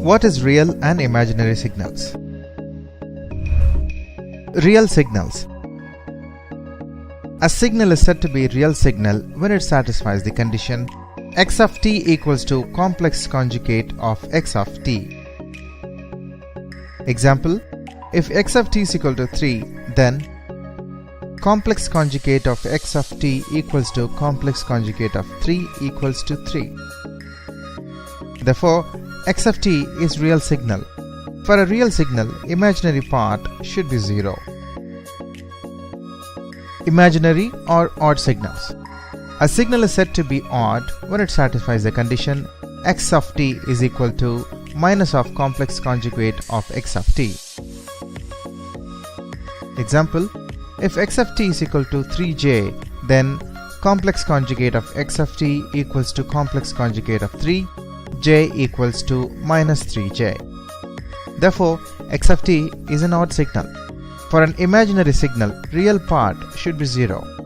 What is real and imaginary signals? Real signals. A signal is said to be a real signal when it satisfies the condition x of t equals to complex conjugate of x of t. Example, if x of t is equal to 3, then complex conjugate of x of t equals to complex conjugate of 3 equals to 3. Therefore, x of t is real signal. For a real signal, imaginary part should be 0. Imaginary or odd signals. A signal is said to be odd when it satisfies the condition x of t is equal to minus of complex conjugate of x of t. Example, if x of t is equal to 3j, then complex conjugate of x of t equals to complex conjugate of 3, j equals to minus 3j. Therefore, x of t is an odd signal. For an imaginary signal, real part should be 0.